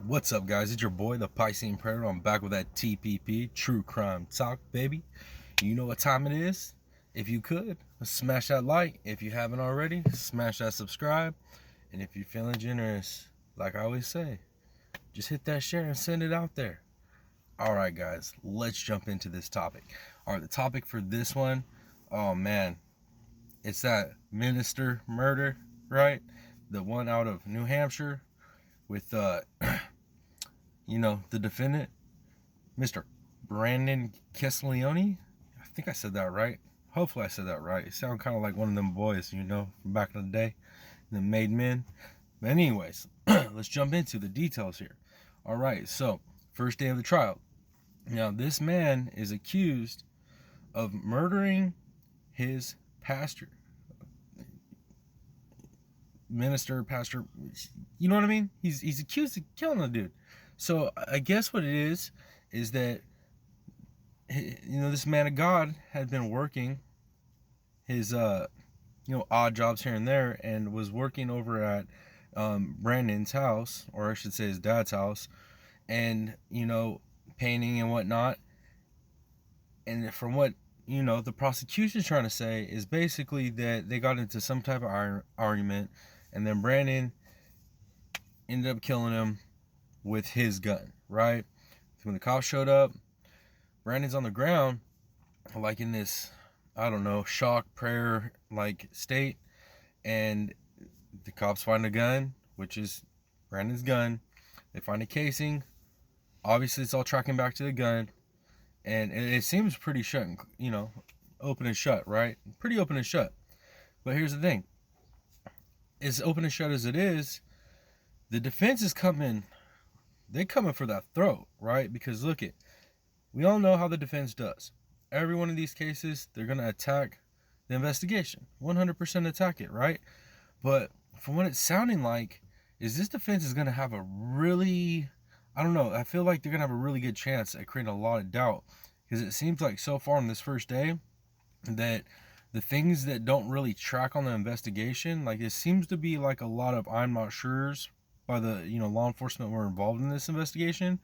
What's up, guys? It's your boy, the Piscine Predator. I'm back with that TPP, True Crime Talk, baby. You know what time it is? If you could, smash that like. If you haven't already, smash that subscribe. And if you're feeling generous, like I always say, just hit that share and send it out there. All right, guys, let's jump into this topic. All right, the topic for this one, oh man, it's that minister murder, right? The one out of New Hampshire with the defendant, Mr. Brandon Castiglione. I think I said that right. Hopefully I said that right. It sounded kind of like one of them boys, from back in the day, the made men. But anyways, let's jump into the details here. All right, so first day of the trial. Now, this man is accused of murdering his pastor. Pastor, you know what I mean? He's accused of killing the dude. So I guess what it is that this man of God had been working his odd jobs here and there, and was working over at Brandon's house, or I should say his dad's house, and painting and whatnot. And from what the prosecution's trying to say is basically that they got into some type of argument, and then Brandon ended up killing him with his gun, right? When the cops showed up, Brandon's on the ground, like in this, I don't know, shock prayer like state, and the cops find a gun, which is Brandon's gun. They find a casing. Obviously, it's all tracking back to the gun, and it seems pretty shut, open and shut, right? Pretty open and shut. But here's the thing: as open and shut as it is, the defense is coming. They're coming for that throat, right? Because look we all know how the defense does. Every one of these cases, they're going to attack the investigation. 100% attack it, right? But from what it's sounding like, is this defense is going to have a really, I don't know, I feel like they're going to have a really good chance at creating a lot of doubt. Because it seems like so far on this first day that the things that don't really track on the investigation, like it seems to be like a lot of I'm not sure's by the law enforcement were involved in this investigation.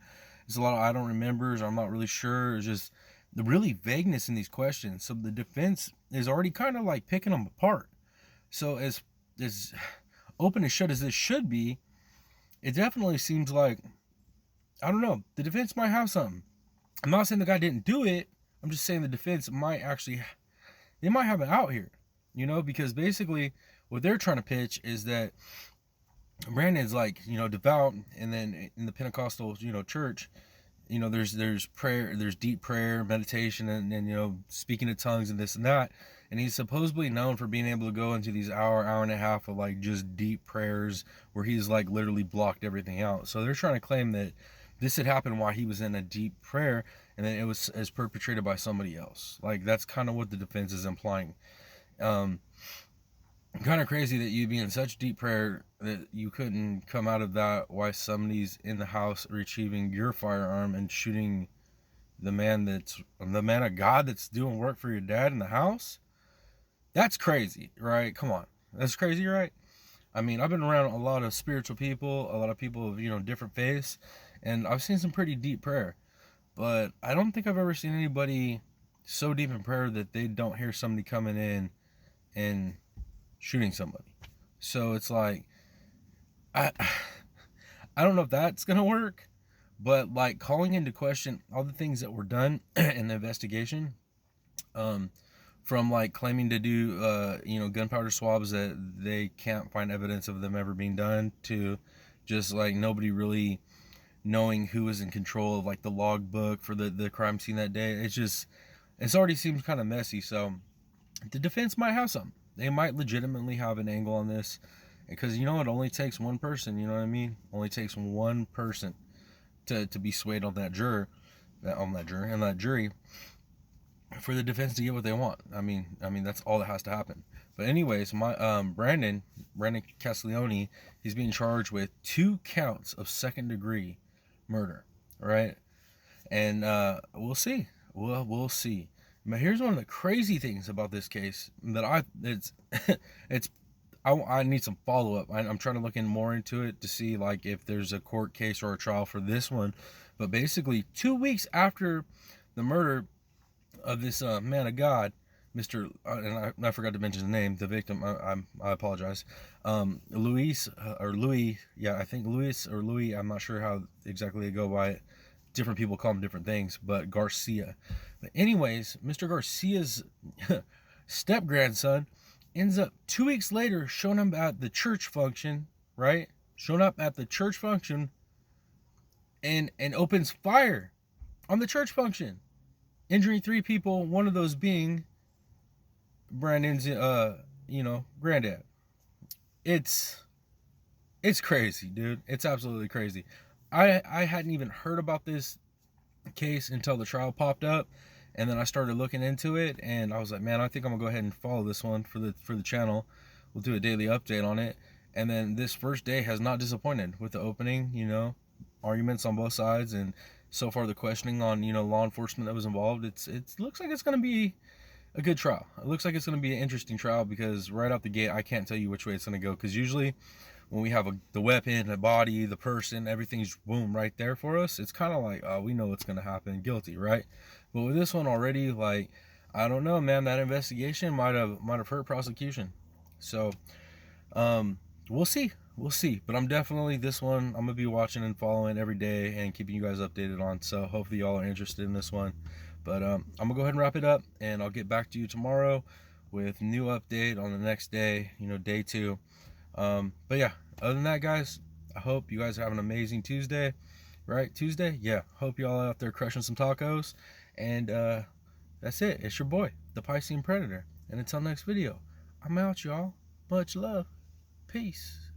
It's a lot of I don't remembers, or I'm not really sure. It's just the really vagueness in these questions. So the defense is already kind of like picking them apart. So as open and shut as this should be, it definitely seems like, I don't know, the defense might have something. I'm not saying the guy didn't do it. I'm just saying the defense might actually, they might have it out here, because basically what they're trying to pitch is that Brandon's like, devout, and then in the Pentecostal, church, there's prayer, there's deep prayer, meditation, and speaking in tongues and this and that. And he's supposedly known for being able to go into these hour and a half of like just deep prayers where he's like literally blocked everything out. So they're trying to claim that this had happened while he was in a deep prayer, and then it was as perpetrated by somebody else. Like that's kind of what the defense is implying. Kind of crazy that you'd be in such deep prayer that you couldn't come out of that while somebody's in the house retrieving your firearm and shooting the man of God that's doing work for your dad in the house. That's crazy, right? Come on, that's crazy, right? I mean, I've been around a lot of spiritual people, a lot of people of different faiths, and I've seen some pretty deep prayer, but I don't think I've ever seen anybody so deep in prayer that they don't hear somebody coming in and shooting somebody. So it's like, I don't know if that's gonna work, but like calling into question all the things that were done in the investigation, from like claiming to do gunpowder swabs that they can't find evidence of them ever being done, to just like nobody really knowing who was in control of like the logbook for the crime scene that day. It's already seems kind of messy. So the defense might have some. They might legitimately have an angle on this, because it only takes one person. You know what I mean? Only takes one person to be swayed on that jury, for the defense to get what they want. I mean that's all that has to happen. But anyways, my Brandon Castiglione, he's being charged with 2 counts of second-degree murder, right? And we'll see. We'll see. But here's one of the crazy things about this case that it's I need some follow-up. I'm trying to look in more into it to see like if there's a court case or a trial for this one. But basically 2 weeks after the murder of this man of God, Mr. And I forgot to mention his name, the victim. I apologize. Luis or Louis, yeah, I think Luis or Louis. I'm not sure how exactly they go by it. Different people call him different things, but Garcia. But anyways, Mr. Garcia's step grandson ends up 2 weeks later showing up at the church function, right? Showing up at the church function and opens fire on the church function, injuring 3 people, one of those being Brandon's granddad. It's crazy, dude. It's absolutely crazy. I hadn't even heard about this case until the trial popped up, and then I started looking into it, and I was like, man, I think I'm gonna go ahead and follow this one for the channel. We'll do a daily update on it. And then this first day has not disappointed with the opening, arguments on both sides, and so far the questioning on law enforcement that was involved. It looks like it's gonna be a good trial. It looks like it's gonna be an interesting trial, because right out the gate I can't tell you which way it's gonna go, because usually when we have the weapon, the body, the person, everything's boom right there for us, it's kind of like, we know what's gonna happen, guilty, right? But with this one already, like, I don't know, man, that investigation might have hurt prosecution. So we'll see. But I'm definitely, this one I'm gonna be watching and following every day and keeping you guys updated on. So hopefully y'all are interested in this one. But I'm gonna go ahead and wrap it up, and I'll get back to you tomorrow with new update on the next day, day 2. But yeah, other than that, guys, I hope you guys have an amazing Tuesday. Right? Tuesday? Yeah. Hope y'all out there crushing some tacos. And that's it. It's your boy, the Piscine Predator. And until next video, I'm out, y'all. Much love. Peace.